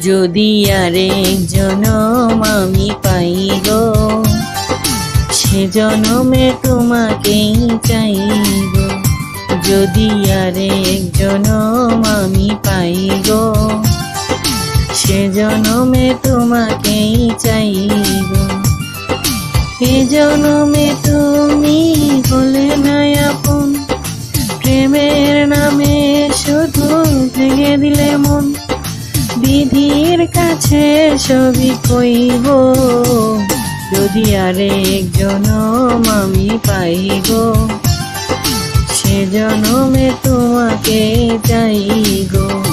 যদি আরেক জনম আমি পাই গো, সে জনমে তোমাকেই চাইব। যদি আরেক জনম আমি পাই গো, সে জনমে তোমাকেই চাইব। এ জনমে তুমি হলে না আপন, প্রেমের নামে শুধু ভেঙে দিলে মন। বিধির কাছে সবই কইব, যদি আরেক জনম আমি পাই গো, সে জনমে তোমাকে চাই গো।